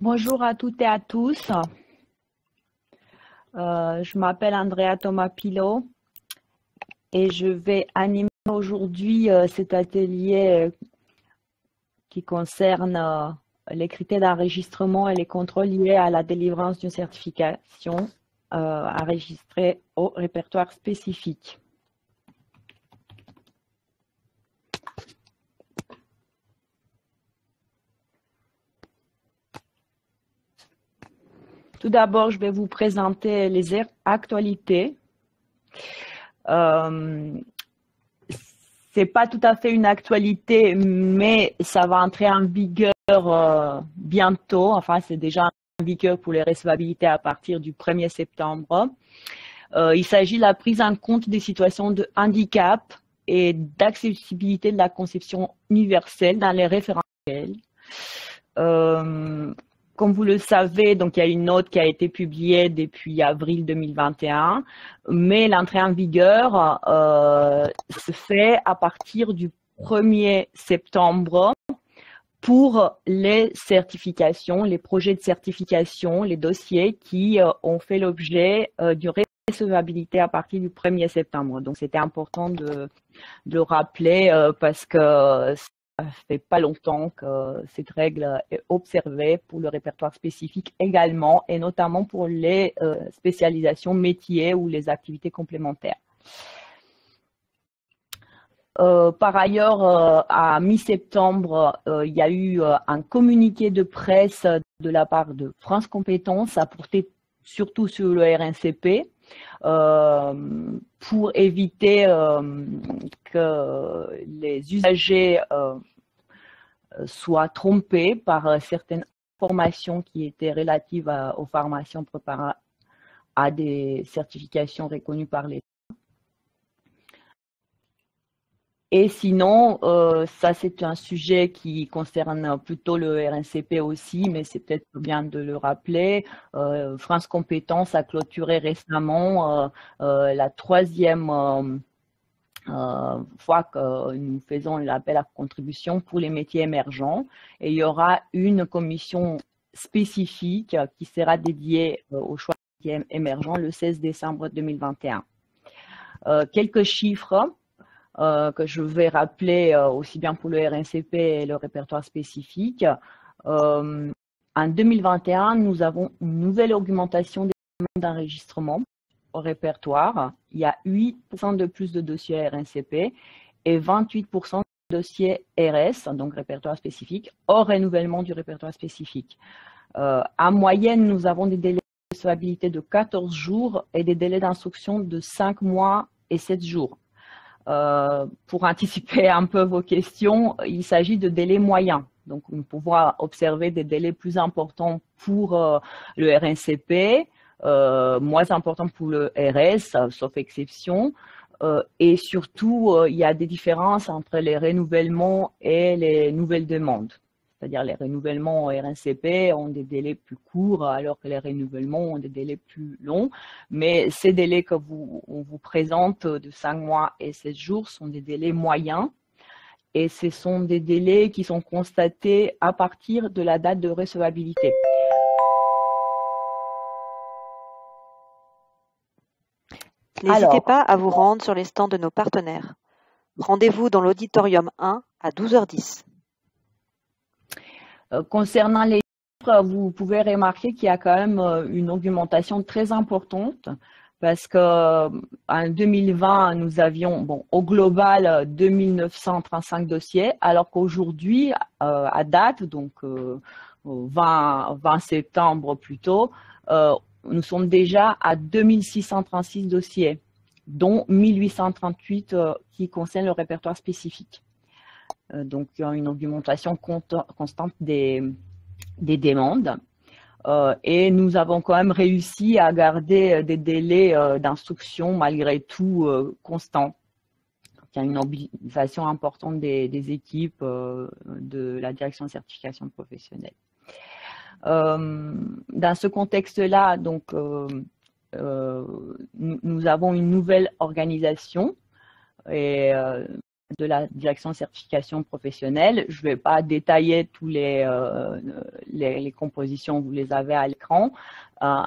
Bonjour à toutes et à tous. Je m'appelle Andrea Tomapilo et je vais animer aujourd'hui cet atelier qui concerne les critères d'enregistrement et les contrôles liés à la délivrance d'une certification enregistrée au répertoire spécifique. Tout d'abord, je vais vous présenter les actualités. C'est pas tout à fait une actualité, mais ça va entrer en vigueur bientôt. Enfin, c'est déjà en vigueur pour les recevabilités à partir du 1er septembre. Il s'agit de la prise en compte des situations de handicap et d'accessibilité de la conception universelle dans les référentiels. Comme vous le savez, donc il y a une note qui a été publiée depuis avril 2021, mais l'entrée en vigueur se fait à partir du 1er septembre pour les certifications, les projets de certification, les dossiers qui ont fait l'objet d'une recevabilité à partir du 1er septembre. Donc c'était important de le rappeler parce que ça fait pas longtemps que cette règle est observée pour le répertoire spécifique également, et notamment pour les spécialisations métiers ou les activités complémentaires. Par ailleurs, à mi-septembre, il y a eu un communiqué de presse de la part de France Compétences à porter surtout sur le RNCP, pour éviter que les usagers soient trompés par certaines informations qui étaient relatives aux formations préparées à des certifications reconnues par l'État. Et sinon, ça c'est un sujet qui concerne plutôt le RNCP aussi, mais c'est peut-être bien de le rappeler. France Compétences a clôturé récemment la troisième fois que nous faisons l'appel à contribution pour les métiers émergents. Et il y aura une commission spécifique qui sera dédiée au choix des métiers émergents le 16 décembre 2021. Quelques chiffres que je vais rappeler aussi bien pour le RNCP et le répertoire spécifique. En 2021, nous avons une nouvelle augmentation des demandes d'enregistrement au répertoire. Il y a 8% de plus de dossiers RNCP et 28% de dossiers RS, donc répertoire spécifique, hors renouvellement du répertoire spécifique. En moyenne, nous avons des délais de recevabilité de 14 jours et des délais d'instruction de 5 mois et 7 jours. Pour anticiper un peu vos questions, il s'agit de délais moyens. Donc, on pourra observer des délais plus importants pour le RNCP, moins importants pour le RS, sauf exception. Et surtout, il y a des différences entre les renouvellements et les nouvelles demandes. C'est-à-dire les renouvellements au RNCP ont des délais plus courts alors que les renouvellements ont des délais plus longs. Mais ces délais que on vous présente de 5 mois et 7 jours sont des délais moyens. Et ce sont des délais qui sont constatés à partir de la date de recevabilité. N'hésitez pas à vous rendre sur les stands de nos partenaires. Rendez-vous dans l'auditorium 1 à 12h10. Concernant les chiffres, vous pouvez remarquer qu'il y a quand même une augmentation très importante parce que en 2020, nous avions au global 2935 dossiers, alors qu'aujourd'hui, à date, donc 20 septembre plutôt, nous sommes déjà à 2636 dossiers, dont 1838 qui concernent le répertoire spécifique. Donc, il y a une augmentation constante des demandes. Et nous avons quand même réussi à garder des délais d'instruction malgré tout constants. Il y a une mobilisation importante des équipes de la direction de certification professionnelle. Dans ce contexte-là, donc, nous avons une nouvelle organisation et de la direction de certification professionnelle. Je ne vais pas détailler tous les compositions, vous les avez à l'écran,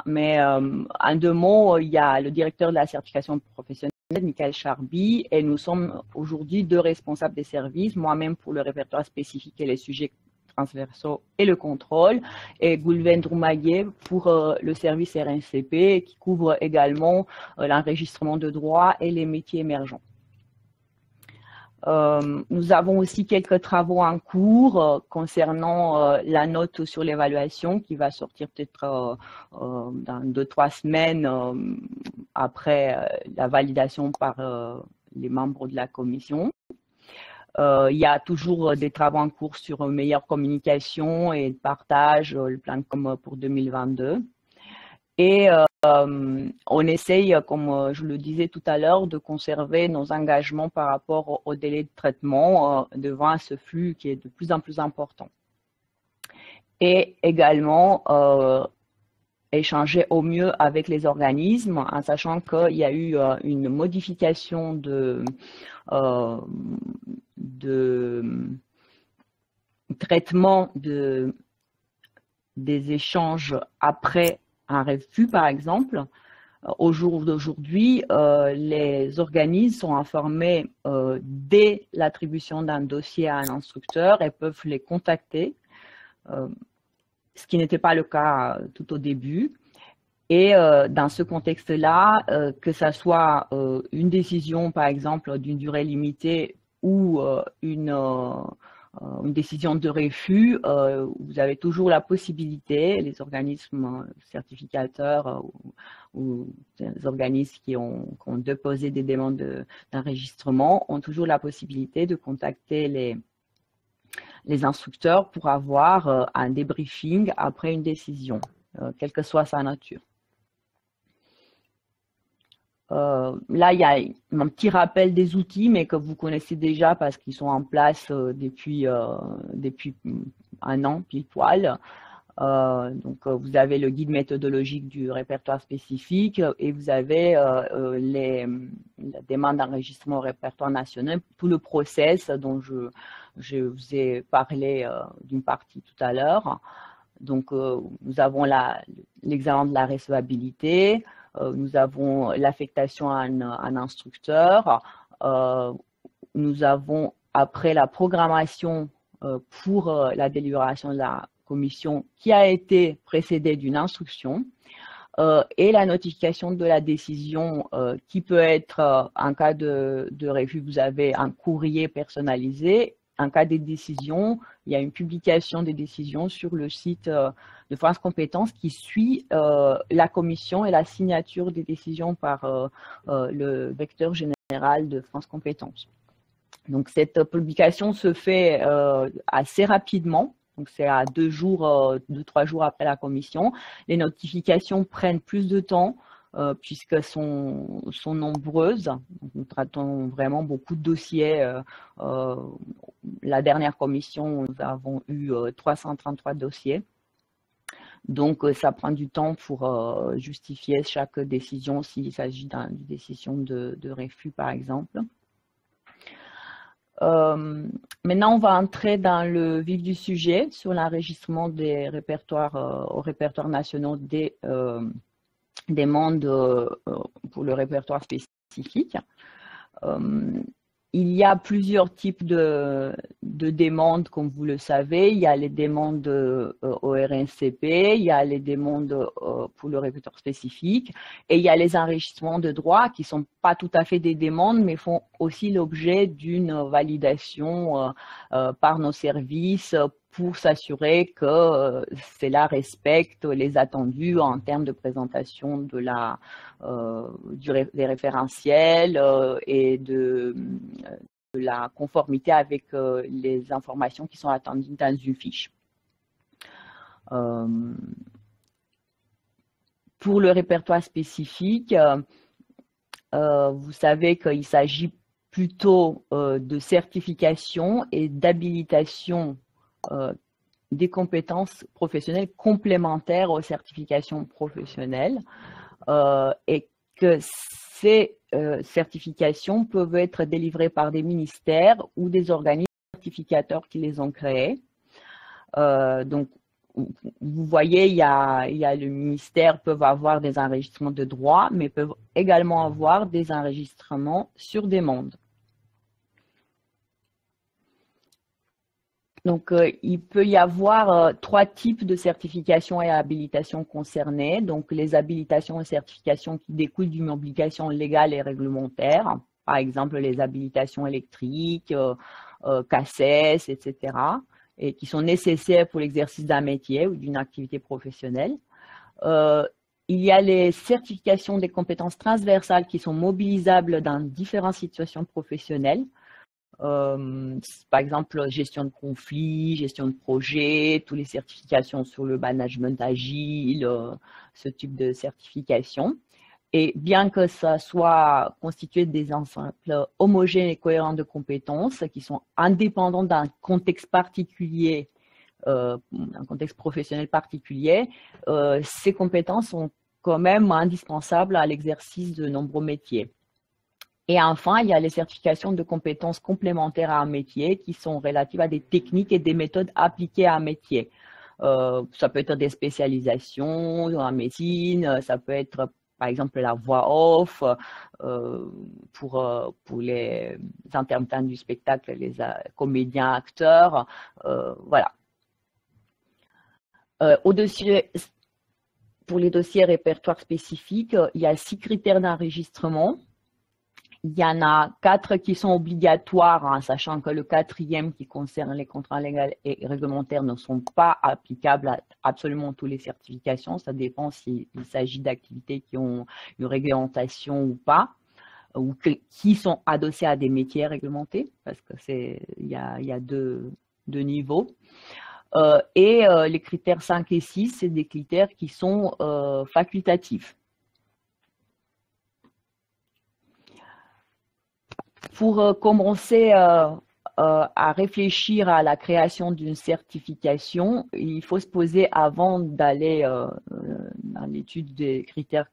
mais en 2 mots, il y a le directeur de la certification professionnelle, Michael Charby, et nous sommes aujourd'hui 2 responsables des services, moi-même pour le répertoire spécifique et les sujets transversaux et le contrôle, et Goulven Droumaguet pour le service RNCP qui couvre également l'enregistrement de droit et les métiers émergents. Nous avons aussi quelques travaux en cours concernant la note sur l'évaluation qui va sortir peut-être dans 2-3 semaines après la validation par les membres de la commission. Il y a toujours des travaux en cours sur une meilleure communication et partage, le plan comme pour 2022. Et on essaye, comme je le disais tout à l'heure, de conserver nos engagements par rapport au délai de traitement devant ce flux qui est de plus en plus important. Et également, échanger au mieux avec les organismes en sachant qu'il y a eu une modification de traitement des échanges après un refus, par exemple. Au jour d'aujourd'hui, les organismes sont informés dès l'attribution d'un dossier à un instructeur et peuvent les contacter, ce qui n'était pas le cas tout au début. Et dans ce contexte-là, que ça soit une décision, par exemple, d'une durée limitée ou une décision de refus, vous avez toujours la possibilité, les organismes certificateurs ou les organismes qui ont déposé des demandes d'enregistrement ont toujours la possibilité de contacter les instructeurs pour avoir un débriefing après une décision, quelle que soit sa nature. Là, il y a un petit rappel des outils, mais que vous connaissez déjà parce qu'ils sont en place depuis 1 an, pile poil. Donc, vous avez le guide méthodologique du répertoire spécifique et vous avez la demande d'enregistrement au répertoire national, tout le process dont je vous ai parlé d'une partie tout à l'heure. Donc, nous avons l'examen de la recevabilité, nous avons l'affectation à un instructeur, nous avons après la programmation pour la délibération de la commission qui a été précédée d'une instruction et la notification de la décision qui peut être, en cas de refus, vous avez un courrier personnalisé. En cas de décision, il y a une publication des décisions sur le site de France Compétences qui suit la commission et la signature des décisions par le vecteur général de France Compétences. Donc, cette publication se fait assez rapidement. Donc, c'est à 2-3 jours après la commission. Les notifications prennent plus de temps puisqu'elles sont nombreuses. Donc, nous traitons vraiment beaucoup de dossiers. La dernière commission, nous avons eu 333 dossiers. Donc, ça prend du temps pour justifier chaque décision s'il s'agit d'une décision de refus, par exemple. Maintenant, on va entrer dans le vif du sujet sur l'enregistrement des répertoires aux répertoires nationaux des demandes pour le répertoire spécifique. Il y a plusieurs types de demandes, comme vous le savez. Il y a les demandes au RNCP, il y a les demandes pour le répertoire spécifique, et il y a les enregistrements de droit qui ne sont pas tout à fait des demandes, mais font aussi l'objet d'une validation par nos services pour s'assurer que cela respecte les attendus en termes de présentation de des référentiels et de la conformité avec les informations qui sont attendues dans une fiche. Pour le répertoire spécifique, vous savez qu'il s'agit plutôt de certification et d'habilitation des compétences professionnelles complémentaires aux certifications professionnelles et que ces certifications peuvent être délivrées par des ministères ou des organismes certificateurs qui les ont créés. Donc, vous voyez, il y a le ministère peuvent avoir des enregistrements de droit, mais peuvent également avoir des enregistrements sur demande. Donc, il peut y avoir 3 types de certifications et habilitations concernées. Donc, les habilitations et certifications qui découlent d'une obligation légale et réglementaire, par exemple les habilitations électriques, CACES, etc., et qui sont nécessaires pour l'exercice d'un métier ou d'une activité professionnelle. Il y a les certifications des compétences transversales qui sont mobilisables dans différentes situations professionnelles. Par exemple, gestion de conflits, gestion de projets, toutes les certifications sur le management agile, ce type de certification. Et bien que ça soit constitué des ensembles homogènes et cohérents de compétences qui sont indépendants d'un contexte particulier, un contexte professionnel particulier, ces compétences sont quand même indispensables à l'exercice de nombreux métiers. Et enfin, il y a les certifications de compétences complémentaires à un métier qui sont relatives à des techniques et des méthodes appliquées à un métier. Ça peut être des spécialisations en médecine, ça peut être par exemple la voix off pour les intermittents du spectacle, les comédiens, acteurs, voilà. Pour les dossiers répertoires spécifiques, il y a 6 critères d'enregistrement. Il y en a 4 qui sont obligatoires, hein, sachant que le 4e qui concerne les contrats légaux et réglementaires ne sont pas applicables à absolument toutes les certifications. Ça dépend s'il s'agit d'activités qui ont une réglementation ou pas, ou qui sont adossées à des métiers réglementés, parce que il y a deux niveaux. Les critères 5 et 6, c'est des critères qui sont facultatifs. Pour commencer à réfléchir à la création d'une certification, il faut se poser, avant d'aller dans l'étude des critères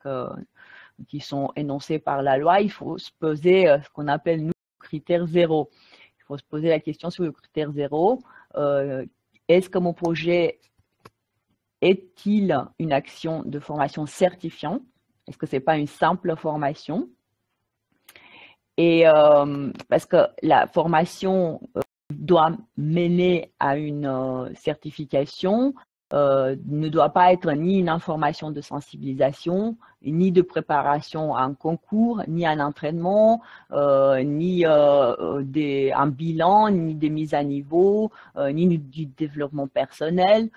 qui sont énoncés par la loi, il faut se poser ce qu'on appelle, nous, critère 0. Il faut se poser la question sur le critère 0. Est-ce que mon projet est-il une action de formation certifiante? Est-ce que ce n'est pas une simple formation? Et parce que la formation doit mener à une certification, ne doit pas être ni une information de sensibilisation, ni de préparation à un concours, ni un entraînement, ni un bilan, ni des mises à niveau, ni du développement personnel.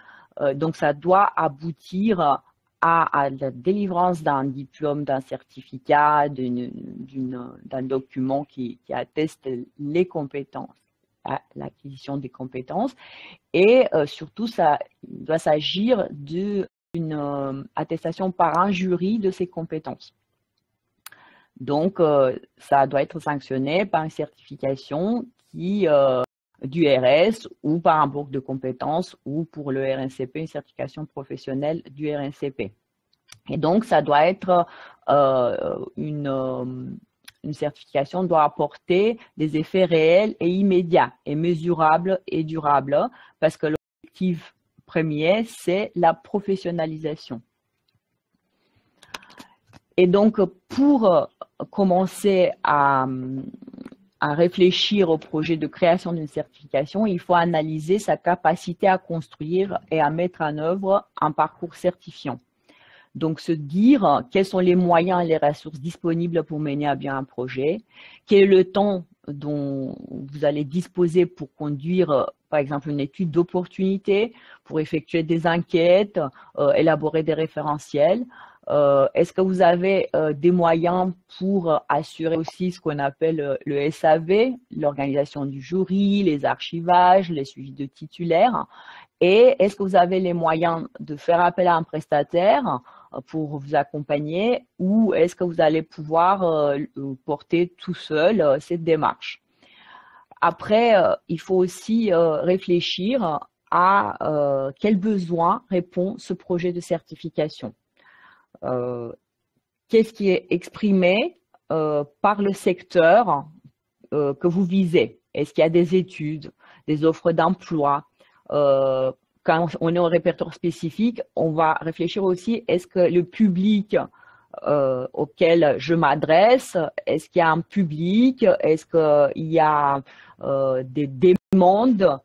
Donc, ça doit aboutir à la délivrance d'un diplôme, d'un certificat, d'un document qui atteste les compétences, l'acquisition des compétences. Et surtout, il doit s'agir d'une attestation par un jury de ces compétences. Donc, ça doit être sanctionné par une certification du RS ou par un bloc de compétences ou pour le RNCP, une certification professionnelle du RNCP. Et donc, ça doit être une certification doit apporter des effets réels et immédiats et mesurables et durables parce que l'objectif premier, c'est la professionnalisation. Et donc, pour commencer à réfléchir au projet de création d'une certification, il faut analyser sa capacité à construire et à mettre en œuvre un parcours certifiant. Donc, se dire quels sont les moyens et les ressources disponibles pour mener à bien un projet, quel est le temps dont vous allez disposer pour conduire, par exemple, une étude d'opportunité, pour effectuer des enquêtes, élaborer des référentiels. Est-ce que vous avez des moyens pour assurer aussi ce qu'on appelle le SAV, l'organisation du jury, les archivages, les suivis de titulaires? Et est-ce que vous avez les moyens de faire appel à un prestataire pour vous accompagner ou est-ce que vous allez pouvoir porter tout seul cette démarche? Après, il faut aussi réfléchir à quels besoins répond ce projet de certification. qu'est-ce qui est exprimé par le secteur que vous visez. Est-ce qu'il y a des études, des offres d'emploi? Quand on est au répertoire spécifique, on va réfléchir aussi, est-ce que le public auquel je m'adresse, est-ce qu'il y a un public? Est-ce qu'il y a des demandes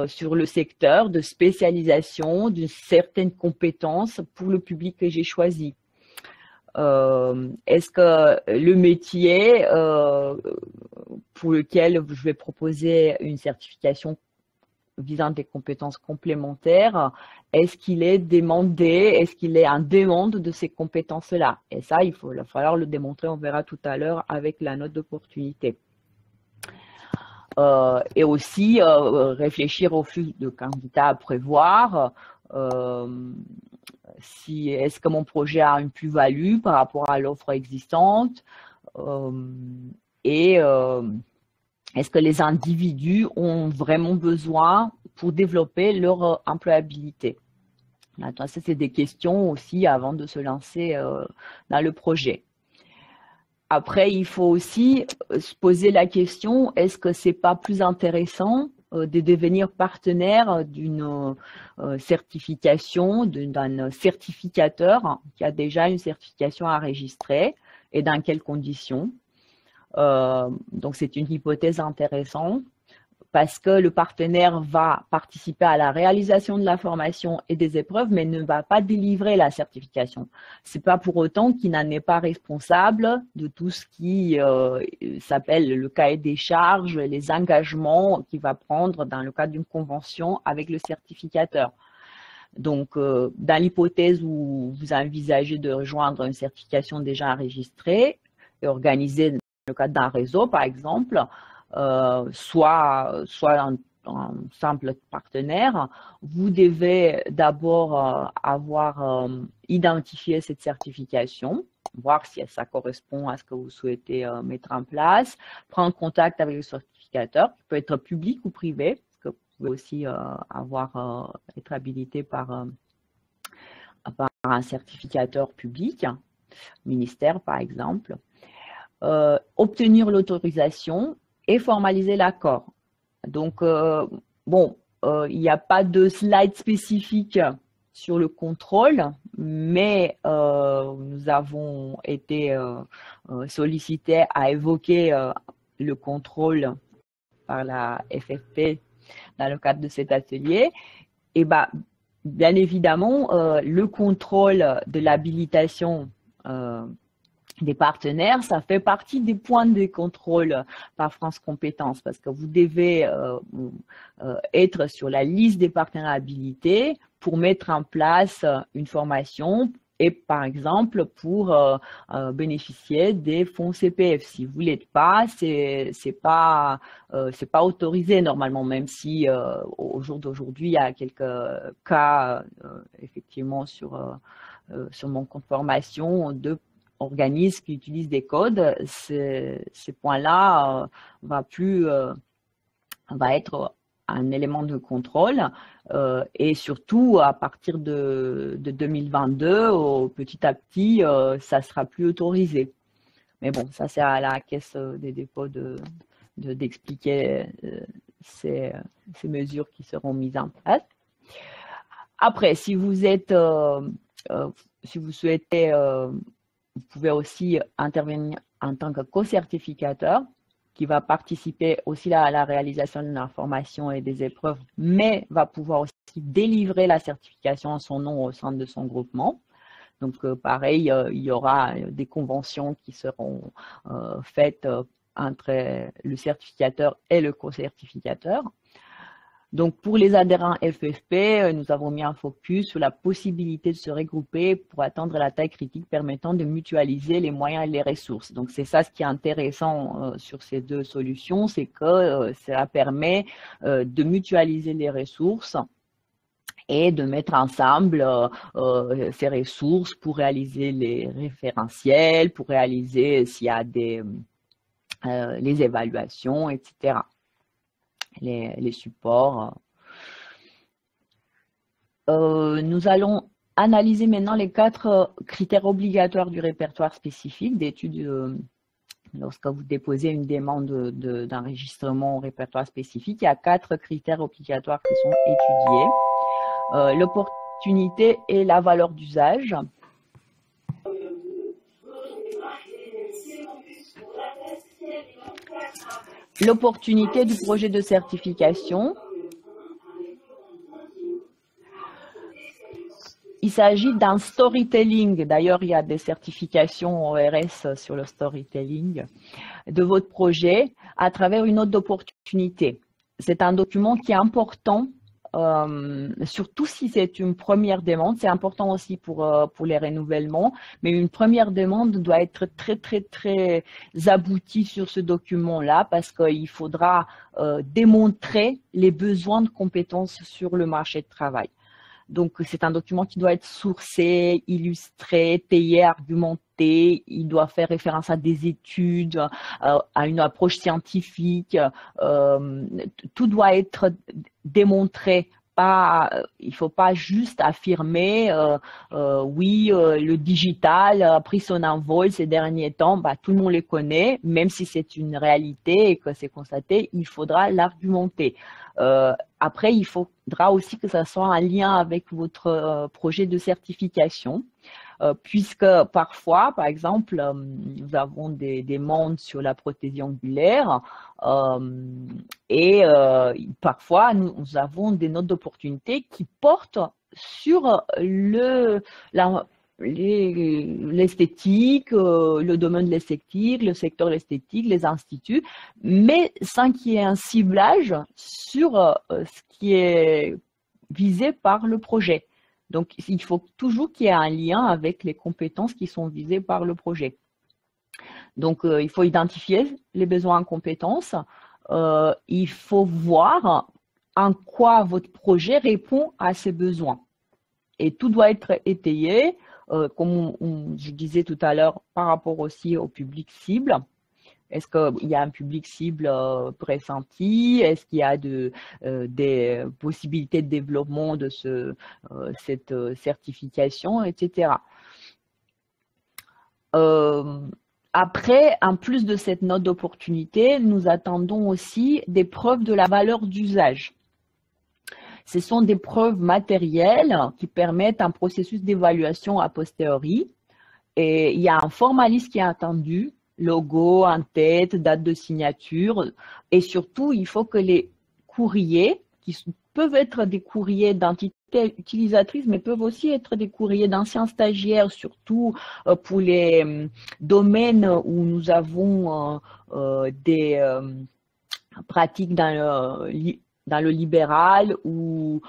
sur le secteur de spécialisation, d'une certaine compétence pour le public que j'ai choisi? Est-ce que le métier pour lequel je vais proposer une certification visant des compétences complémentaires, est-ce qu'il est demandé, est-ce qu'il est en demande de ces compétences-là? Et ça, il va falloir le démontrer, on verra tout à l'heure avec la note d'opportunité. Et aussi réfléchir au flux de candidats à prévoir. Est-ce que mon projet a une plus-value par rapport à l'offre existante? Est-ce que les individus ont vraiment besoin pour développer leur employabilité? Ça, c'est des questions aussi avant de se lancer dans le projet. Après, il faut aussi se poser la question, est-ce que c'est pas plus intéressant de devenir partenaire d'une certification, d'un certificateur qui a déjà une certification enregistrée et dans quelles conditions? Donc, c'est une hypothèse intéressante parce que le partenaire va participer à la réalisation de la formation et des épreuves, mais ne va pas délivrer la certification. C'est pas pour autant qu'il n'en est pas responsable de tout ce qui s'appelle le cahier des charges, les engagements qu'il va prendre dans le cadre d'une convention avec le certificateur. Donc, dans l'hypothèse où vous envisagez de rejoindre une certification déjà enregistrée et organisée dans le cadre d'un réseau, par exemple, soit un simple partenaire, vous devez d'abord avoir identifié cette certification, voir si ça correspond à ce que vous souhaitez mettre en place, prendre contact avec le certificateur, qui peut être public ou privé, parce que vous pouvez aussi être habilité par un certificateur public, ministère par exemple, obtenir l'autorisation et formaliser l'accord. Donc, il n'y a pas de slide spécifique sur le contrôle, mais nous avons été sollicités à évoquer le contrôle par la FFP dans le cadre de cet atelier. Et bien évidemment, le contrôle de l'habilitation des partenaires, ça fait partie des points de contrôle par France Compétences parce que vous devez être sur la liste des partenaires habilités pour mettre en place une formation et par exemple pour bénéficier des fonds CPF. Si vous l'êtes pas, c'est pas autorisé normalement, même si au jour d'aujourd'hui il y a quelques cas effectivement sur mon compte formation de organismes qui utilisent des codes, ces points-là va être un élément de contrôle et surtout à partir de 2022, petit à petit, ça sera plus autorisé. Mais bon, ça c'est à la caisse des dépôts d'expliquer ces mesures qui seront mises en place. Après, si vous souhaitez vous pouvez aussi intervenir en tant que co-certificateur qui va participer aussi à la réalisation de la formation et des épreuves, mais va pouvoir aussi délivrer la certification en son nom au sein de son groupement. Donc, pareil, il y aura des conventions qui seront faites entre le certificateur et le co-certificateur. Donc, pour les adhérents FFP, nous avons mis un focus sur la possibilité de se regrouper pour atteindre la taille critique permettant de mutualiser les moyens et les ressources. Donc, c'est ça ce qui est intéressant sur ces deux solutions, c'est que cela permet de mutualiser les ressources et de mettre ensemble ces ressources pour réaliser les référentiels, pour réaliser s'il y a les évaluations, etc. Les supports. Nous allons analyser maintenant les 4 critères obligatoires du répertoire spécifique d'études. Lorsque vous déposez une demande d'enregistrement au répertoire spécifique, il y a 4 critères obligatoires qui sont étudiés. L'opportunité et la valeur d'usage. L'opportunité du projet de certification. Il s'agit d'un storytelling. D'ailleurs, il y a des certifications ORS sur le storytelling de votre projet à travers une note d'opportunité. C'est un document qui est important, surtout si c'est une première demande. C'est important aussi pour les renouvellements, mais une première demande doit être très, très, très aboutie sur ce document-là parce qu'il faudra démontrer les besoins de compétences sur le marché de travail. Donc, c'est un document qui doit être sourcé, illustré, étayé, argumenté. Il doit faire référence à des études, à une approche scientifique. Tout doit être démontré. Il ne faut pas juste affirmer oui, le digital a pris son envol ces derniers temps. Bah, tout le monde le connaît, même si c'est une réalité et que c'est constaté, il faudra l'argumenter. Après, il faudra aussi que ça soit en lien avec votre projet de certification, puisque parfois, par exemple, nous avons des demandes sur la prothésie angulaire et parfois nous avons des notes d'opportunité qui portent sur l'esthétique, le domaine de l'esthétique, le secteur de l'esthétique, les instituts, mais sans qu'il y ait un ciblage sur ce qui est visé par le projet. Donc, il faut toujours qu'il y ait un lien avec les compétences qui sont visées par le projet. Donc, il faut identifier les besoins en compétences. Il faut voir en quoi votre projet répond à ces besoins. Et tout doit être étayé, comme je disais tout à l'heure, par rapport aussi au public cible. Est-ce qu'il y a un public cible pressenti? Est-ce qu'il y a des possibilités de développement de cette certification, etc. Après, en plus de cette note d'opportunité, nous attendons aussi des preuves de la valeur d'usage. Ce sont des preuves matérielles qui permettent un processus d'évaluation a posteriori. Et il y a un formalisme qui est attendu, logo, en-tête, date de signature. Et surtout, il faut que les courriers, qui peuvent être des courriers d'entités utilisatrices, mais peuvent aussi être des courriers d'anciens stagiaires, surtout pour les domaines où nous avons des pratiques dans le libéral ou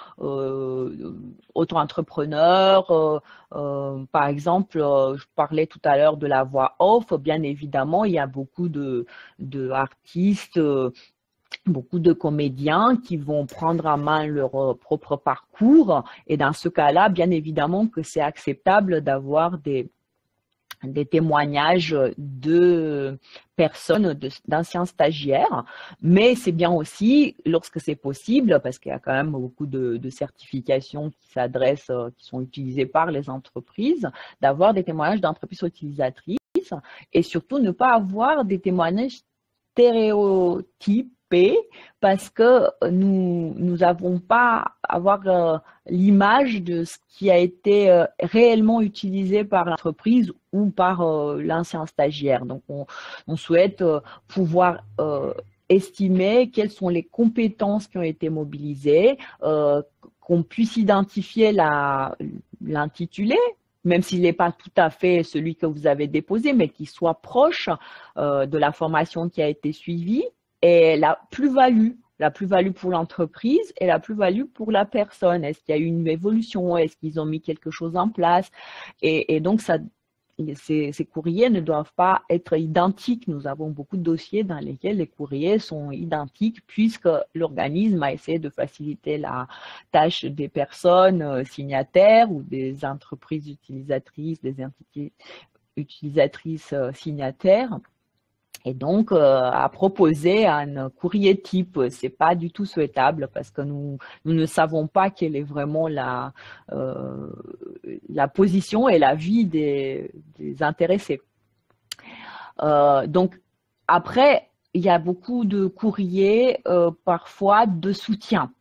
auto-entrepreneur. Par exemple, je parlais tout à l'heure de la voix off. Bien évidemment, il y a beaucoup de artistes, beaucoup de comédiens qui vont prendre en main leur propre parcours. Et dans ce cas-là, bien évidemment que c'est acceptable d'avoir des témoignages de personnes, d'anciens stagiaires, mais c'est bien aussi, lorsque c'est possible, parce qu'il y a quand même beaucoup de certifications qui s'adressent, qui sont utilisées par les entreprises, d'avoir des témoignages d'entreprises utilisatrices et surtout ne pas avoir des témoignages stéréotypés parce que nous n'avons pas à avoir l'image de ce qui a été réellement utilisé par l'entreprise ou par l'ancien stagiaire. Donc, on souhaite pouvoir estimer quelles sont les compétences qui ont été mobilisées, qu'on puisse identifier l'intitulé, même s'il n'est pas tout à fait celui que vous avez déposé, mais qu'il soit proche de la formation qui a été suivie, et la plus-value pour l'entreprise et la plus-value pour la personne. Est-ce qu'il y a eu une évolution? Est-ce qu'ils ont mis quelque chose en place? Et donc, ces courriers ne doivent pas être identiques. Nous avons beaucoup de dossiers dans lesquels les courriers sont identiques puisque l'organisme a essayé de faciliter la tâche des personnes signataires ou des entreprises utilisatrices, des entités utilisatrices signataires. Et donc, à proposer un courrier type, c'est pas du tout souhaitable parce que nous ne savons pas quelle est vraiment la position et la vie des intéressés. Donc, après, il y a beaucoup de courriers, parfois de soutien.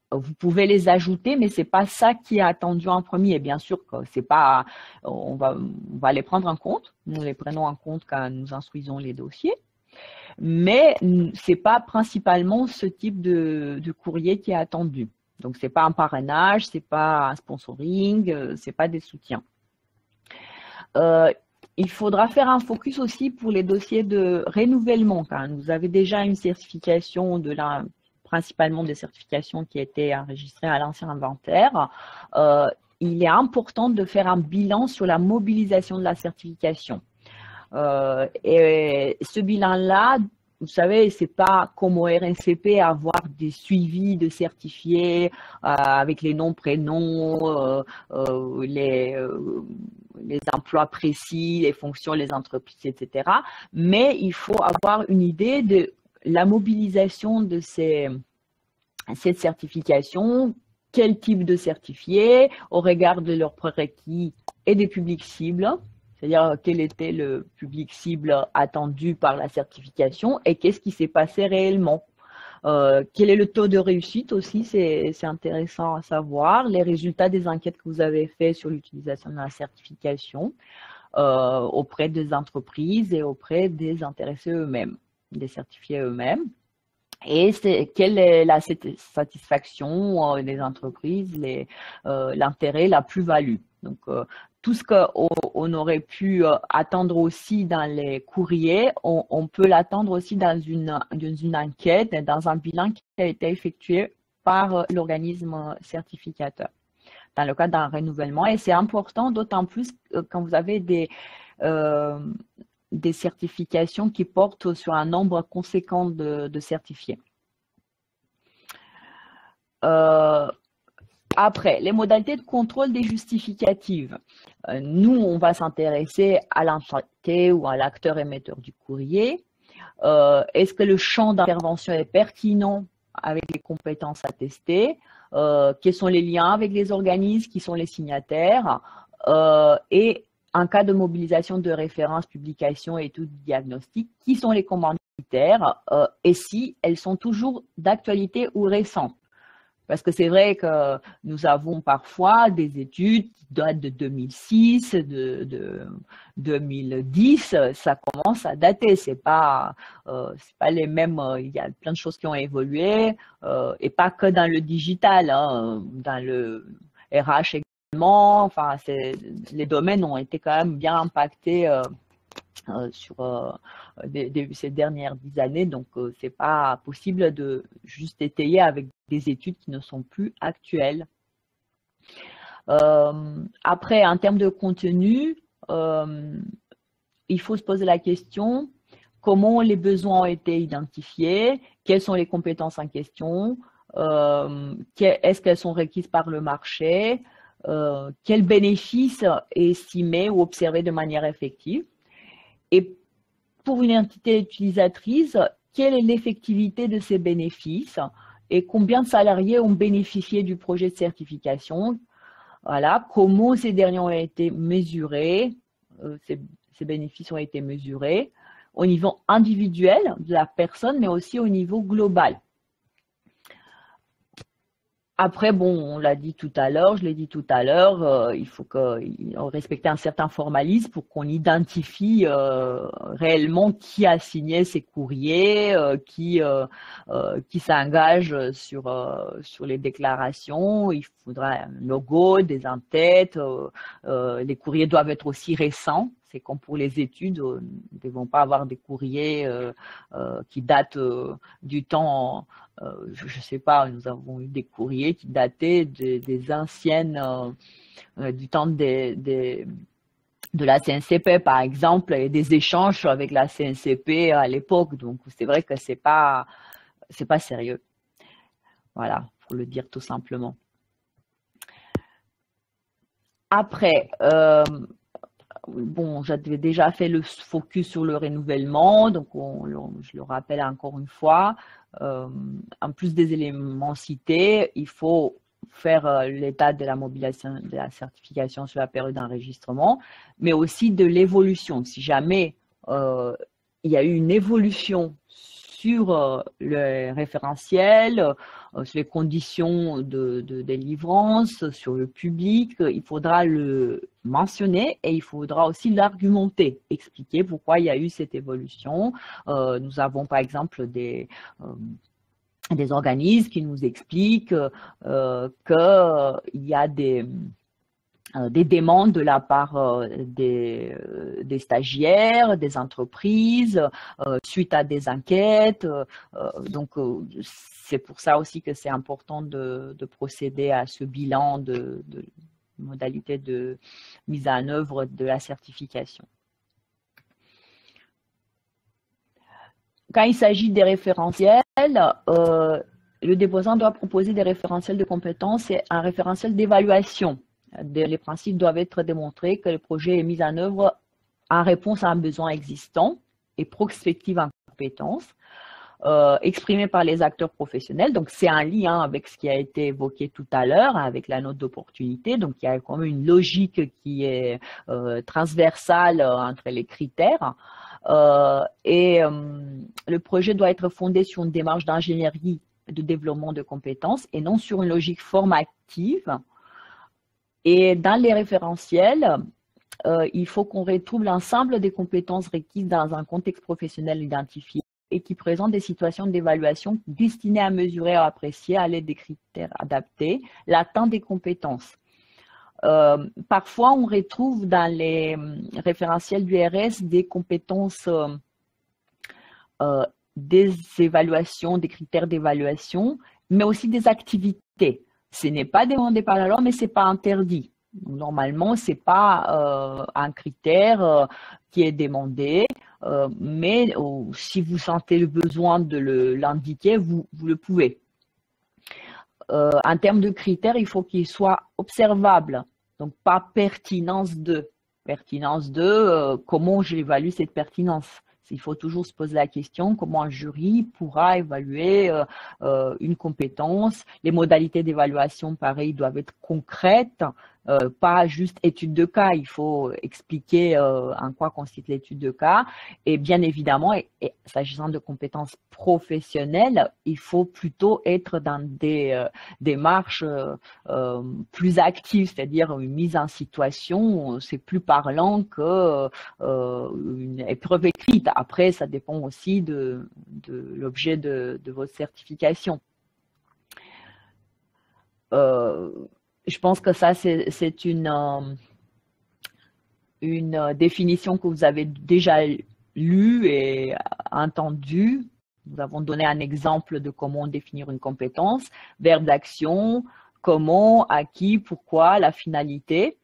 Vous pouvez les ajouter, mais c'est pas ça qui est attendu en premier. Bien sûr que c'est pas, on va les prendre en compte. Nous les prenons en compte quand nous instruisons les dossiers. Mais c'est pas principalement ce type de courrier qui est attendu. Donc c'est pas un parrainage, c'est pas un sponsoring, c'est pas des soutiens. Il faudra faire un focus aussi pour les dossiers de renouvellement. Quand vous avez déjà une certification principalement des certifications qui étaient enregistrées à l'ancien inventaire, il est important de faire un bilan sur la mobilisation de la certification. Et ce bilan-là, vous savez, c'est pas comme au RNCP avoir des suivis de certifiés avec les noms, prénoms, les emplois précis, les fonctions, les entreprises, etc. Mais il faut avoir une idée de la mobilisation de cette certification, quel type de certifié au regard de leurs prérequis et des publics cibles. C'est-à-dire quel était le public cible attendu par la certification et qu'est-ce qui s'est passé réellement. Quel est le taux de réussite aussi, c'est intéressant à savoir. Les résultats des enquêtes que vous avez faites sur l'utilisation de la certification auprès des entreprises et auprès des intéressés eux-mêmes, des certifiés eux-mêmes. Et quelle est la satisfaction des entreprises, l'intérêt, la plus-value. Donc, tout ce qu'on aurait pu attendre aussi dans les courriers, on peut l'attendre aussi dans une enquête, dans un bilan qui a été effectué par l'organisme certificateur, dans le cadre d'un renouvellement. Et c'est important, d'autant plus quand vous avez des certifications qui portent sur un nombre conséquent de certifiés. Après, les modalités de contrôle des justificatives. Nous, on va s'intéresser à l'entité ou à l'acteur émetteur du courrier. Est-ce que le champ d'intervention est pertinent avec les compétences attestées? Quels sont les liens avec les organismes qui sont les signataires? Et en cas de mobilisation de références, publications, études, diagnostics, qui sont les commanditaires et si elles sont toujours d'actualité ou récentes. Parce que c'est vrai que nous avons parfois des études qui datent de 2006, de 2010, ça commence à dater. C'est pas les mêmes. Il y a plein de choses qui ont évolué et pas que dans le digital, hein, dans le RH également. Enfin, les domaines ont été quand même bien impactés sur ces dernières 10 années, donc c'est pas possible de juste étayer avec des études qui ne sont plus actuelles. Après, en termes de contenu, il faut se poser la question comment les besoins ont été identifiés, quelles sont les compétences en question, est-ce qu'elles sont requises par le marché, quel bénéfice est estimé ou observé de manière effective. Et pour une entité utilisatrice, quelle est l'effectivité de ces bénéfices et combien de salariés ont bénéficié du projet de certification? Voilà, comment ces derniers ont été mesurés, ces bénéfices ont été mesurés au niveau individuel de la personne, mais aussi au niveau global. Après, bon, on l'a dit tout à l'heure, je l'ai dit tout à l'heure, il faut respecter un certain formalisme pour qu'on identifie réellement qui a signé ces courriers, qui s'engage sur les déclarations. Il faudra un logo, des en-têtes. Les courriers doivent être aussi récents. C'est comme pour les études, nous ne devons pas avoir des courriers qui datent du temps. Je ne sais pas, nous avons eu des courriers qui dataient des anciennes, du temps de la CNCP par exemple, et des échanges avec la CNCP à l'époque. Donc c'est vrai que c'est pas sérieux. Voilà, pour le dire tout simplement. Après, bon, j'avais déjà fait le focus sur le renouvellement, donc je le rappelle encore une fois. En plus des éléments cités, il faut faire l'état de la mobilisation de la certification sur la période d'enregistrement, mais aussi de l'évolution. Si jamais il y a eu une évolution sur le référentiel, sur les conditions de délivrance, sur le public, il faudra le mentionner et il faudra aussi l'argumenter, expliquer pourquoi il y a eu cette évolution. Nous avons par exemple des organismes qui nous expliquent qu'il y a des demandes de la part des stagiaires, des entreprises, suite à des enquêtes. Donc, c'est pour ça aussi que c'est important de procéder à ce bilan de modalité de mise en œuvre de la certification. Quand il s'agit des référentiels, le déposant doit proposer des référentiels de compétences et un référentiel d'évaluation. Les principes doivent être démontrés que le projet est mis en œuvre en réponse à un besoin existant et prospective en compétences, exprimé par les acteurs professionnels. Donc, c'est un lien avec ce qui a été évoqué tout à l'heure, avec la note d'opportunité. Donc, il y a quand même une logique qui est transversale entre les critères. Le projet doit être fondé sur une démarche d'ingénierie de développement de compétences et non sur une logique formative. Et dans les référentiels, il faut qu'on retrouve l'ensemble des compétences requises dans un contexte professionnel identifié et qui présentent des situations d'évaluation destinées à mesurer et à apprécier à l'aide des critères adaptés l'atteinte des compétences. Parfois, on retrouve dans les référentiels du RS des compétences, des évaluations, des critères d'évaluation, mais aussi des activités. Ce n'est pas demandé par la loi, mais ce n'est pas interdit. Normalement, ce n'est pas un critère qui est demandé, mais si vous sentez le besoin de l'indiquer, vous le pouvez. En termes de critères, il faut qu'ils soient observables, donc pas pertinence de. Pertinence de, comment j'évalue cette pertinence? Il faut toujours se poser la question comment un jury pourra évaluer une compétence. Les modalités d'évaluation, pareil, doivent être concrètes, pas juste étude de cas. Il faut expliquer en quoi consiste l'étude de cas. Et bien évidemment, et s'agissant de compétences professionnelles, il faut plutôt être dans des démarches plus actives, c'est-à-dire une mise en situation. C'est plus parlant que une épreuve écrite. Après, ça dépend aussi de l'objet de votre certification. Je pense que ça, c'est une définition que vous avez déjà lue et entendue. Nous avons donné un exemple de comment définir une compétence, verbe d'action, comment, à qui, pourquoi, la finalité.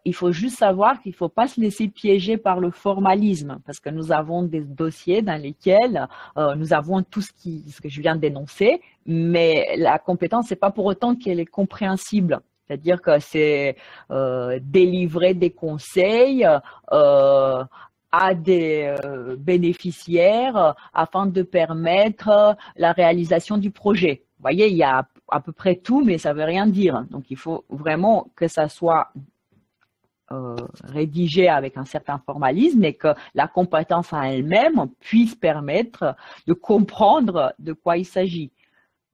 Il faut juste savoir qu'il ne faut pas se laisser piéger par le formalisme, parce que nous avons des dossiers dans lesquels nous avons tout ce que je viens d'énoncer, mais la compétence, ce n'est pas pour autant qu'elle est compréhensible. C'est-à-dire que c'est délivrer des conseils à des bénéficiaires afin de permettre la réalisation du projet. Vous voyez, il y a à peu près tout, mais ça ne veut rien dire. Donc, il faut vraiment que ça soit rédigé avec un certain formalisme et que la compétence en elle-même puisse permettre de comprendre de quoi il s'agit.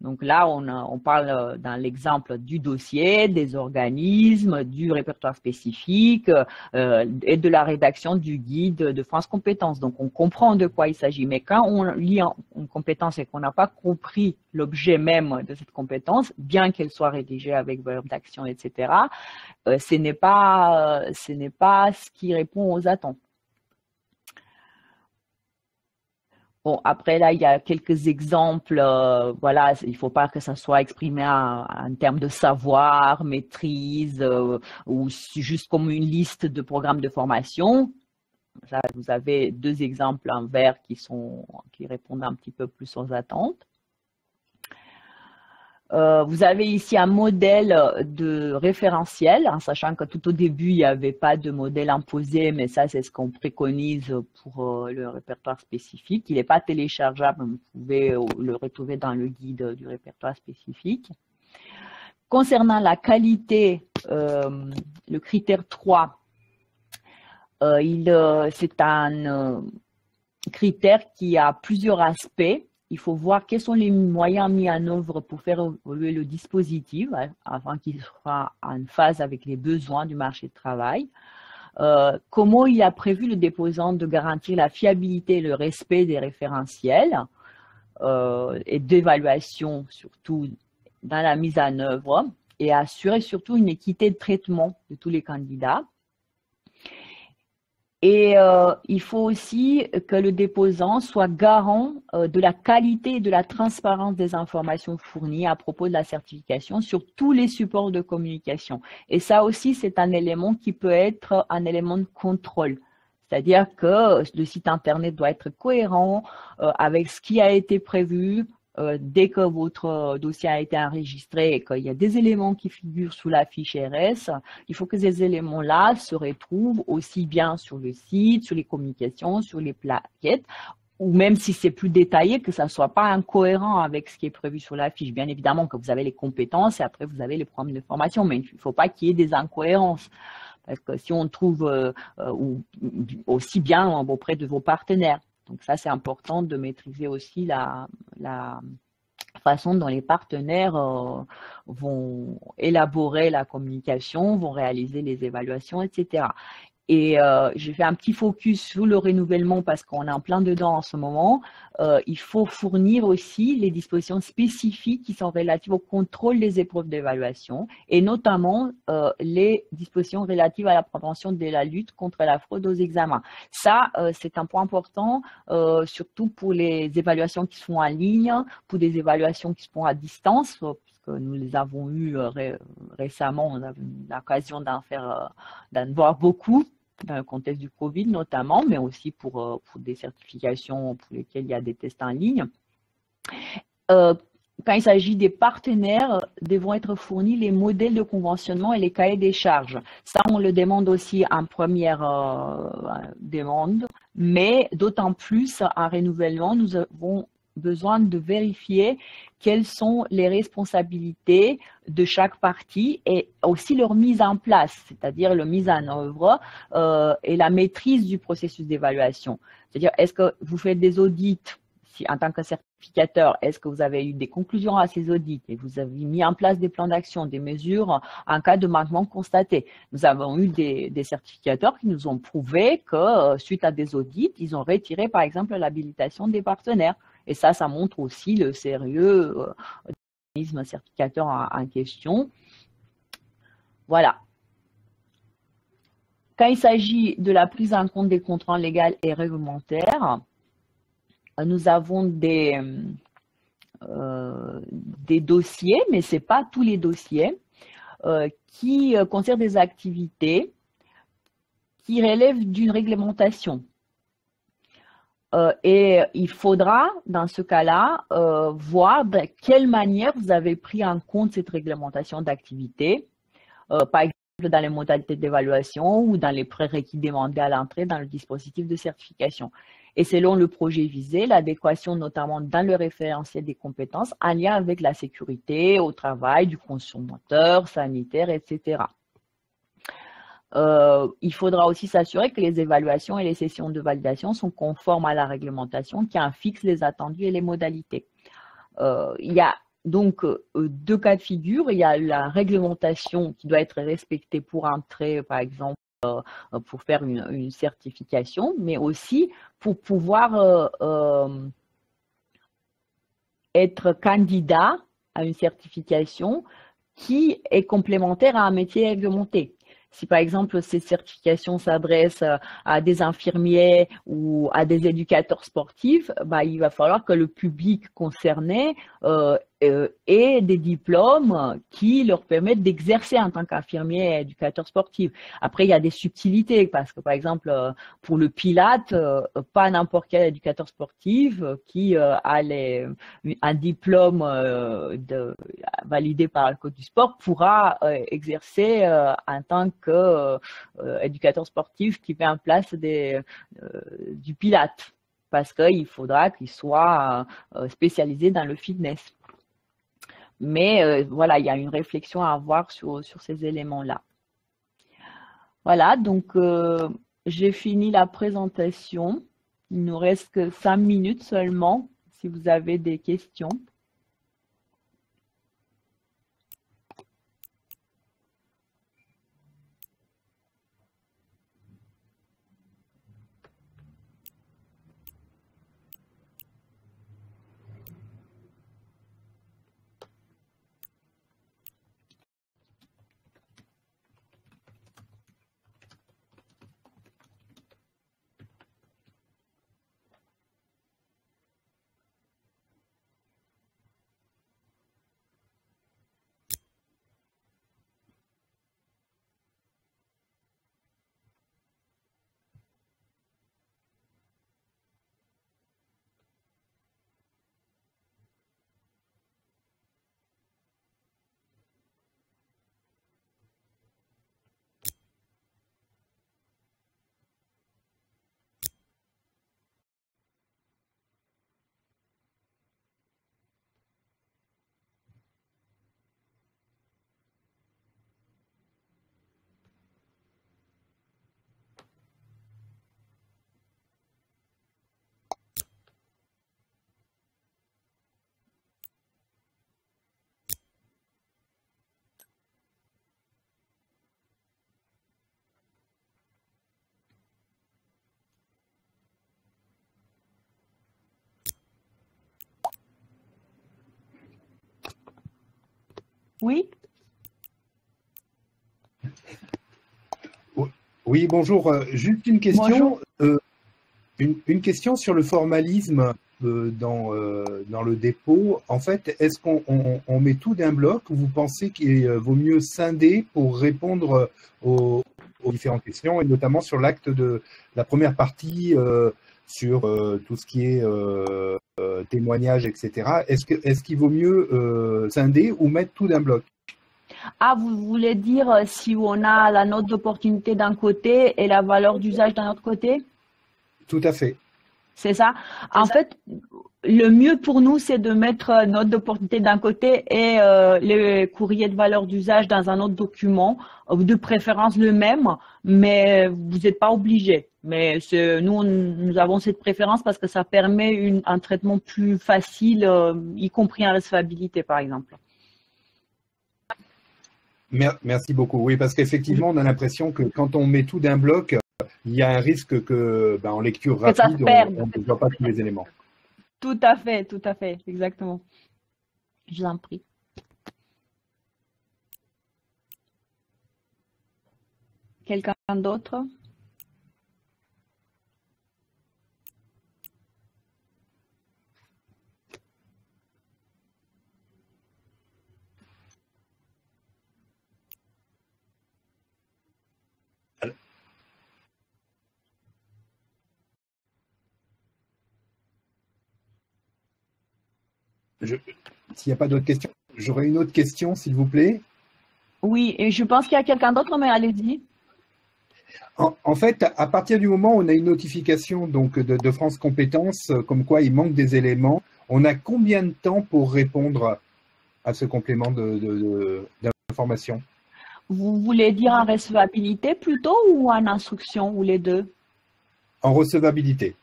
Donc là, on parle dans l'exemple du dossier, des organismes, du répertoire spécifique et de la rédaction du guide de France Compétences. Donc on comprend de quoi il s'agit. Mais quand on lit une compétence et qu'on n'a pas compris l'objet même de cette compétence, bien qu'elle soit rédigée avec verbe d'action, etc., ce n'est pas ce qui répond aux attentes. Bon, après, là, il y a quelques exemples. Voilà, il ne faut pas que ça soit exprimé en termes de savoir, maîtrise, ou juste comme une liste de programmes de formation. Là, vous avez deux exemples en vert qui répondent un petit peu plus aux attentes. Vous avez ici un modèle de référentiel, en sachant que tout au début, il n'y avait pas de modèle imposé, mais ça, c'est ce qu'on préconise pour le répertoire spécifique. Il n'est pas téléchargeable, vous pouvez le retrouver dans le guide du répertoire spécifique. Concernant la qualité, le critère 3, c'est un critère qui a plusieurs aspects. Il faut voir quels sont les moyens mis en œuvre pour faire évoluer le dispositif afin qu'il soit en phase avec les besoins du marché du travail. Comment il a prévu le déposant de garantir la fiabilité et le respect des référentiels et d'évaluation, surtout dans la mise en œuvre, et assurer surtout une équité de traitement de tous les candidats. Et il faut aussi que le déposant soit garant de la qualité et de la transparence des informations fournies à propos de la certification sur tous les supports de communication. Et ça aussi, c'est un élément qui peut être un élément de contrôle. C'est-à-dire que le site Internet doit être cohérent avec ce qui a été prévu, dès que votre dossier a été enregistré et qu'il y a des éléments qui figurent sous la fiche RS, il faut que ces éléments-là se retrouvent aussi bien sur le site, sur les communications, sur les plaquettes, ou même si c'est plus détaillé, que ça ne soit pas incohérent avec ce qui est prévu sur la fiche. Bien évidemment que vous avez les compétences et après vous avez les programmes de formation, mais il ne faut pas qu'il y ait des incohérences. Parce que si on trouve aussi bien auprès de vos partenaires. Donc ça, c'est important de maîtriser aussi la façon dont les partenaires vont élaborer la communication, vont réaliser les évaluations, etc. Et j'ai fait un petit focus sur le renouvellement parce qu'on est en plein dedans en ce moment. Il faut fournir aussi les dispositions spécifiques qui sont relatives au contrôle des épreuves d'évaluation et notamment les dispositions relatives à la prévention de la lutte contre la fraude aux examens. Ça, c'est un point important, surtout pour les évaluations qui se font en ligne, pour des évaluations qui se font à distance, puisque nous les avons eues récemment, on a eu l'occasion d'en voir beaucoup dans le contexte du Covid notamment, mais aussi pour des certifications pour lesquelles il y a des tests en ligne. Quand il s'agit des partenaires, devront être fournis les modèles de conventionnement et les cahiers des charges. Ça, on le demande aussi en première demande, mais d'autant plus en renouvellement, nous avons besoin de vérifier quelles sont les responsabilités de chaque partie et aussi leur mise en place, c'est-à-dire leur mise en œuvre et la maîtrise du processus d'évaluation. C'est-à-dire, est-ce que vous faites des audits en tant que certificateur, est-ce que vous avez eu des conclusions à ces audits et vous avez mis en place des plans d'action, des mesures en cas de manquement constaté? Nous avons eu des certificateurs qui nous ont prouvé que suite à des audits, ils ont retiré par exemple l'habilitation des partenaires. Et ça montre aussi le sérieux de l'organisme certificateur en question. Voilà. Quand il s'agit de la prise en compte des contraintes légales et réglementaires, nous avons des dossiers, mais ce n'est pas tous les dossiers, qui concernent des activités qui relèvent d'une réglementation. Et il faudra, dans ce cas-là, voir de quelle manière vous avez pris en compte cette réglementation d'activité, par exemple dans les modalités d'évaluation ou dans les prérequis demandés à l'entrée dans le dispositif de certification. Et selon le projet visé, l'adéquation notamment dans le référentiel des compétences en lien avec la sécurité au travail du consommateur, sanitaire, etc. Il faudra aussi s'assurer que les évaluations et les sessions de validation sont conformes à la réglementation qui en fixe les attendus et les modalités. Il y a donc deux cas de figure. Il y a la réglementation qui doit être respectée pour entrer, par exemple, pour faire une certification, mais aussi pour pouvoir être candidat à une certification qui est complémentaire à un métier réglementé. Si par exemple ces certifications s'adressent à des infirmiers ou à des éducateurs sportifs, il va falloir que le public concerné et des diplômes qui leur permettent d'exercer en tant qu'infirmier et éducateur sportif. Après, il y a des subtilités parce que, par exemple, pour le Pilate, pas n'importe quel éducateur sportif qui a un diplôme validé par le Code du sport pourra exercer en tant qu'éducateur sportif qui met en place du Pilate parce qu'il faudra qu'il soit spécialisé dans le fitness. Mais voilà, il y a une réflexion à avoir sur ces éléments-là. Voilà, donc j'ai fini la présentation. Il nous reste que 5 minutes seulement, si vous avez des questions. Oui? Oui, bonjour. Juste une question. Une question sur le formalisme dans le dépôt. En fait, est-ce qu'on met tout d'un bloc ou vous pensez qu'il vaut mieux scinder pour répondre aux différentes questions et notamment sur l'acte de la première partie sur tout ce qui est témoignage, etc. Est-ce qu'il vaut mieux scinder ou mettre tout d'un bloc? Ah, vous voulez dire si on a la note d'opportunité d'un côté et la valeur d'usage d'un autre côté? Tout à fait. C'est ça. En fait, le mieux pour nous, c'est de mettre note d'opportunité d'un côté et le courrier de valeur d'usage dans un autre document, de préférence le même, mais vous n'êtes pas obligé. Mais nous avons cette préférence parce que ça permet un traitement plus facile, y compris en recevabilité, par exemple. Merci beaucoup. Oui, parce qu'effectivement, on a l'impression que quand on met tout d'un bloc, il y a un risque que, en lecture rapide, on ne voit pas tous les éléments. Tout à fait, exactement. Je vous en prie. Quelqu'un d'autre? S'il n'y a pas d'autres questions, j'aurais une autre question, s'il vous plaît. Oui, et je pense qu'il y a quelqu'un d'autre, mais allez-y. En fait, à partir du moment où on a une notification donc, de France Compétences, comme quoi il manque des éléments, on a combien de temps pour répondre à ce complément d'information? Vous voulez dire en recevabilité plutôt ou en instruction, ou les deux? En recevabilité.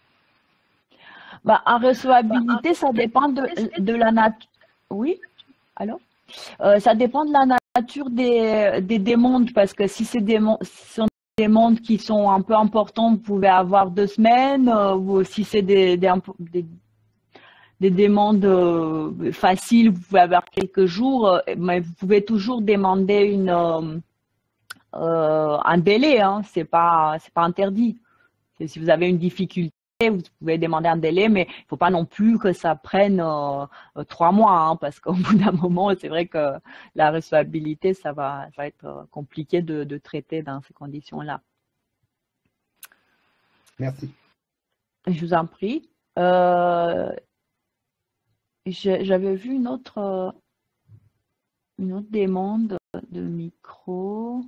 En recevabilité, ça dépend de la nature. Oui, alors ça dépend de la nature des demandes, parce que si c'est des demandes qui sont un peu importantes, vous pouvez avoir 2 semaines, ou si c'est des demandes faciles, vous pouvez avoir quelques jours, mais vous pouvez toujours demander un délai, hein, c'est pas interdit. Si vous avez une difficulté, vous pouvez demander un délai, mais il ne faut pas non plus que ça prenne 3 mois, hein, parce qu'au bout d'un moment, c'est vrai que la recevabilité, ça va être compliqué de traiter dans ces conditions-là. Merci. Je vous en prie. J'avais vu une autre demande de micro.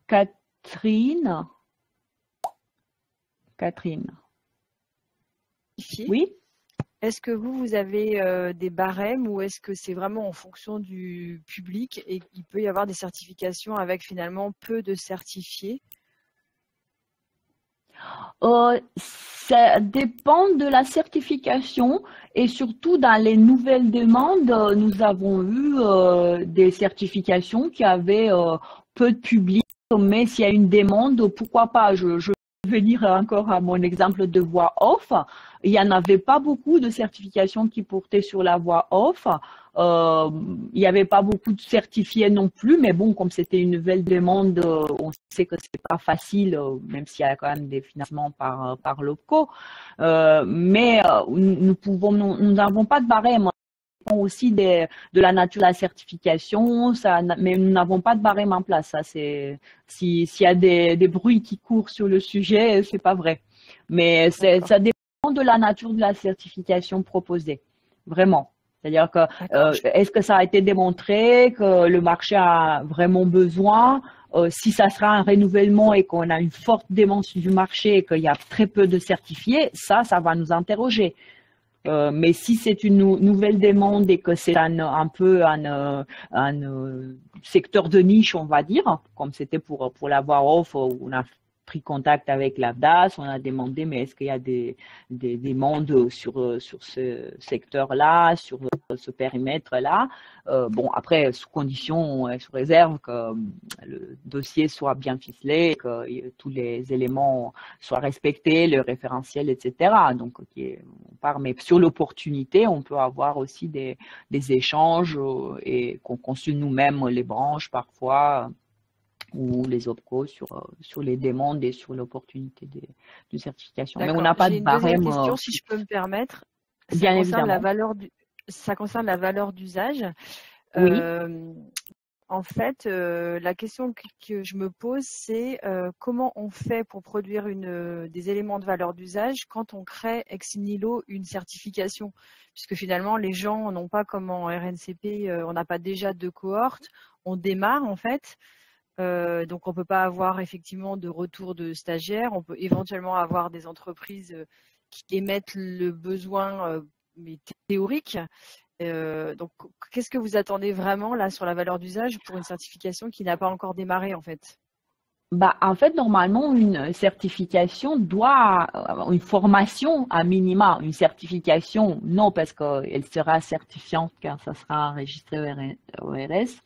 Catherine. Oui. Est-ce que vous avez des barèmes ou est-ce que c'est vraiment en fonction du public et qu'il peut y avoir des certifications avec finalement peu de certifiés? Ça dépend de la certification et surtout dans les nouvelles demandes, nous avons eu des certifications qui avaient peu de public, mais s'il y a une demande, pourquoi pas? Je vais venir encore à mon exemple de voix off. Il n'y en avait pas beaucoup de certifications qui portaient sur la voix off. Il n'y avait pas beaucoup de certifiés non plus, mais bon, comme c'était une nouvelle demande, on sait que c'est pas facile, même s'il y a quand même des financements par l'OPCO. Mais nous n'avons pas de barème aussi de la nature de la certification, mais nous n'avons pas de barème en place. Ça, c'est s'il y a des bruits qui courent sur le sujet, c'est pas vrai. Mais ça dépend de la nature de la certification proposée, vraiment. C'est-à-dire que est-ce que ça a été démontré que le marché a vraiment besoin? Si ça sera un renouvellement et qu'on a une forte demande du marché et qu'il y a très peu de certifiés, ça va nous interroger. Mais si c'est une nouvelle demande et que c'est un peu un secteur de niche, on va dire, comme c'était pour la voix off, où on a pris contact avec l'AFDAS, on a demandé mais est-ce qu'il y a des demandes sur ce secteur-là, sur ce périmètre-là. Bon, après, sous condition, sous réserve que le dossier soit bien ficelé, que tous les éléments soient respectés, le référentiel, etc. Donc, on part, mais sur l'opportunité, on peut avoir aussi des échanges et qu'on consulte nous-mêmes les branches parfois, ou les OPCO sur les demandes et sur l'opportunité de certification. Mais on n'a pas de barème. J'ai une deuxième question, si je peux me permettre. Bien évidemment. Ça concerne la valeur d'usage. Oui. En fait, la question que je me pose, c'est comment on fait pour produire des éléments de valeur d'usage quand on crée ex nihilo une certification, puisque finalement les gens n'ont pas comme en RNCP, on n'a pas déjà de cohorte, on démarre en fait. Donc on peut pas avoir effectivement de retour de stagiaires. On peut éventuellement avoir des entreprises qui émettent le besoin mais théorique. Donc qu'est-ce que vous attendez vraiment là sur la valeur d'usage pour une certification qui n'a pas encore démarré en fait? En fait, normalement, une certification doit avoir une formation à minima. Une certification, non, parce qu'elle sera certifiante quand ça sera enregistré au RS.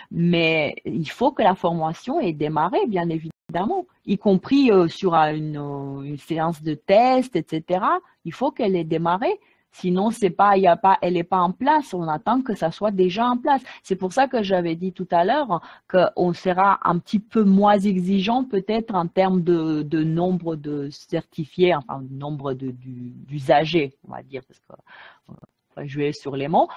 Mais il faut que la formation ait démarré, bien évidemment, y compris sur une séance de test, etc. Il faut qu'elle ait démarré. Sinon, elle n'est pas en place. On attend que ça soit déjà en place. C'est pour ça que j'avais dit tout à l'heure qu'on sera un petit peu moins exigeant peut-être en termes de nombre de certifiés, enfin nombre d'usagers, on va dire, parce qu'on va jouer sur les mots.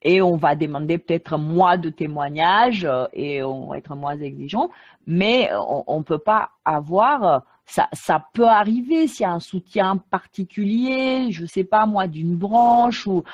Et on va demander peut-être moins de témoignages et on va être moins exigeant, mais on peut pas avoir. Ça peut arriver s'il y a un soutien particulier, je sais pas moi, d'une branche ou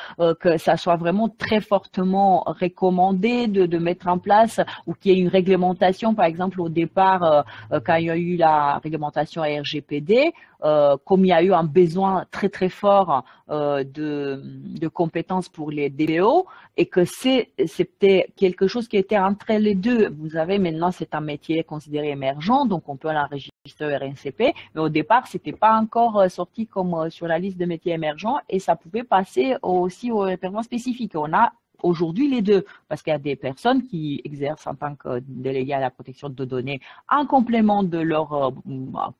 que ça soit vraiment très fortement recommandé de mettre en place ou qu'il y ait une réglementation, par exemple au départ quand il y a eu la réglementation RGPD, comme il y a eu un besoin très très fort de compétences pour les DPO et que c'était quelque chose qui était entre les deux. Vous avez maintenant c'est un métier considéré émergent, donc on peut l'enregistrer au RNCP, mais au départ c'était pas encore sorti comme sur la liste de métiers émergents et ça pouvait passer aussi aux références spécifiques. On a aujourd'hui les deux, parce qu'il y a des personnes qui exercent en tant que délégués à la protection de données en complément de leur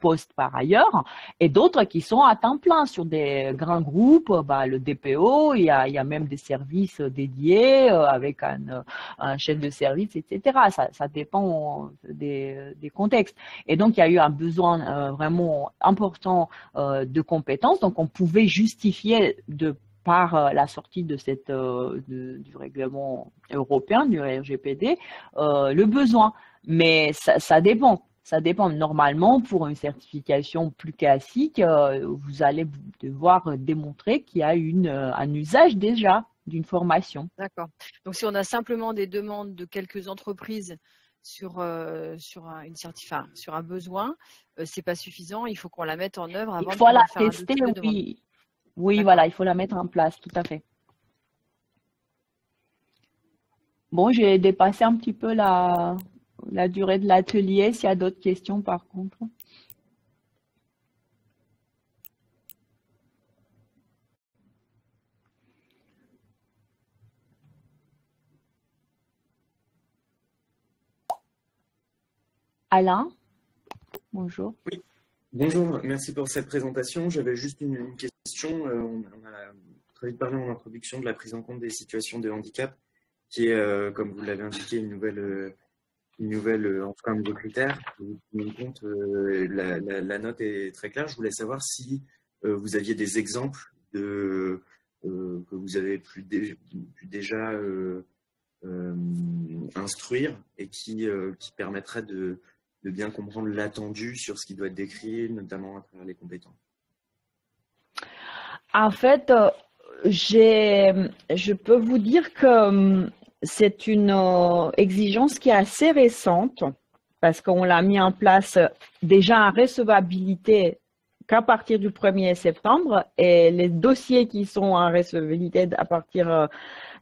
poste par ailleurs, et d'autres qui sont à temps plein sur des grands groupes, le DPO, il y a même des services dédiés avec un chef de service, etc. Ça dépend des contextes. Et donc, il y a eu un besoin vraiment important de compétences. Donc, on pouvait justifier par la sortie de du règlement européen, du RGPD, le besoin. Mais ça dépend. Ça dépend. Normalement, pour une certification plus classique, vous allez devoir démontrer qu'il y a un usage déjà d'une formation. D'accord. Donc, si on a simplement des demandes de quelques entreprises sur un besoin, c'est pas suffisant. Il faut qu'on la mette en œuvre avant de faire tester. Oui, voilà, il faut la mettre en place, tout à fait. Bon, j'ai dépassé un petit peu la durée de l'atelier. S'il y a d'autres questions, par contre. Alain, bonjour. Oui, bonjour, merci pour cette présentation. J'avais juste une question. On a très vite parlé en introduction de la prise en compte des situations de handicap, qui est, comme vous l'avez indiqué, une nouvelle enfin un nouveau critère. Vous tenez compte, la note est très claire. Je voulais savoir si vous aviez des exemples que vous avez pu déjà instruire et qui permettraient de bien comprendre l'attendu sur ce qui doit être décrit, notamment à travers les compétences. En fait, je peux vous dire que c'est une exigence qui est assez récente parce qu'on l'a mis en place déjà en recevabilité qu'à partir du 1er septembre et les dossiers qui sont en recevabilité à partir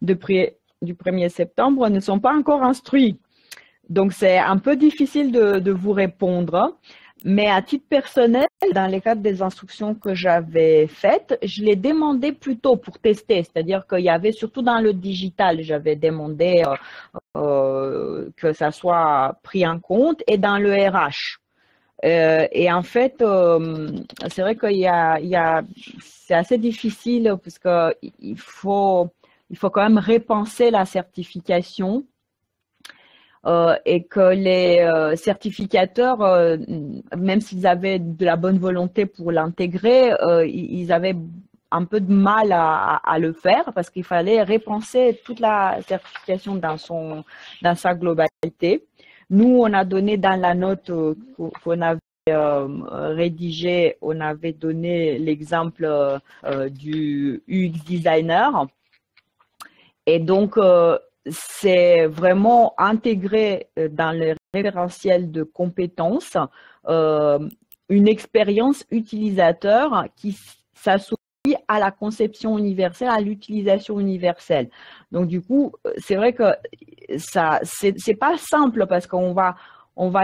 du 1er septembre ne sont pas encore instruits. Donc, c'est un peu difficile de vous répondre, mais à titre personnel, dans les cadres des instructions que j'avais faites, je l'ai demandé plutôt pour tester, c'est-à-dire qu'il y avait surtout dans le digital, j'avais demandé que ça soit pris en compte et dans le RH. Et en fait, c'est vrai c'est assez difficile parce que il faut quand même repenser la certification. Et que les certificateurs, même s'ils avaient de la bonne volonté pour l'intégrer, ils avaient un peu de mal à le faire parce qu'il fallait repenser toute la certification dans sa globalité. Nous, on a donné dans la note qu'on avait rédigée, on avait donné l'exemple du UX designer. Et donc, c'est vraiment intégré dans le référentiel de compétences une expérience utilisateur qui s'associe à la conception universelle, à l'utilisation universelle. Donc du coup, c'est vrai que c'est pas simple parce qu'on va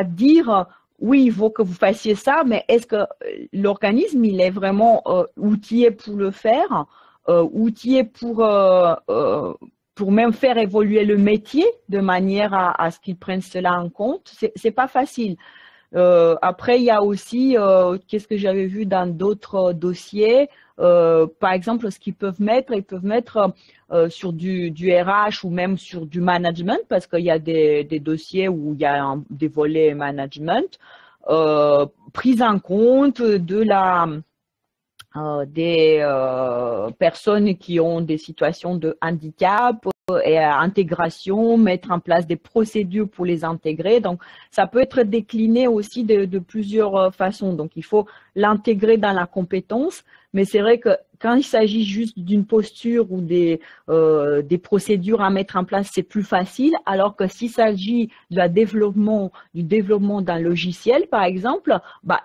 dire oui, il faut que vous fassiez ça, mais est-ce que l'organisme il est vraiment outillé pour le faire, outillé pour même faire évoluer le métier de manière à ce qu'ils prennent cela en compte, c'est pas facile. Après, il y a aussi, qu'est-ce que j'avais vu dans d'autres dossiers, par exemple, ce qu'ils peuvent mettre, ils peuvent mettre sur du RH ou même sur du management, parce qu'il y a des dossiers où il y a des volets management, prise en compte de des personnes qui ont des situations de handicap et intégration, mettre en place des procédures pour les intégrer. Donc, ça peut être décliné aussi de plusieurs façons. Donc, il faut l'intégrer dans la compétence, mais c'est vrai que quand il s'agit juste d'une posture ou des procédures à mettre en place, c'est plus facile, alors que s'il s'agit du développement d'un logiciel, par exemple,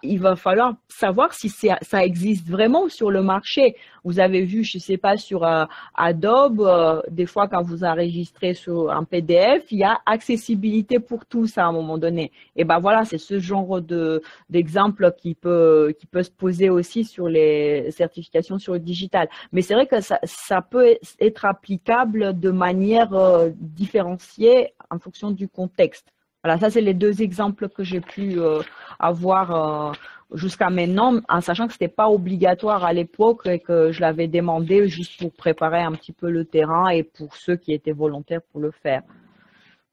il va falloir savoir si ça existe vraiment sur le marché. Vous avez vu, je sais pas, sur Adobe, des fois quand vous enregistrez sur un PDF, il y a accessibilité pour tous à un moment donné. Et voilà, c'est ce genre d'exemple qui peut se poser aussi sur les certifications sur le digitale. Mais c'est vrai que ça peut être applicable de manière différenciée en fonction du contexte. Voilà, ça c'est les deux exemples que j'ai pu avoir jusqu'à maintenant, en sachant que c'était pas obligatoire à l'époque et que je l'avais demandé juste pour préparer un petit peu le terrain et pour ceux qui étaient volontaires pour le faire.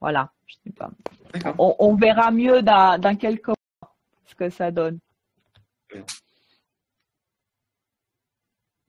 Voilà, je sais pas. On verra mieux dans quelques mois ce que ça donne.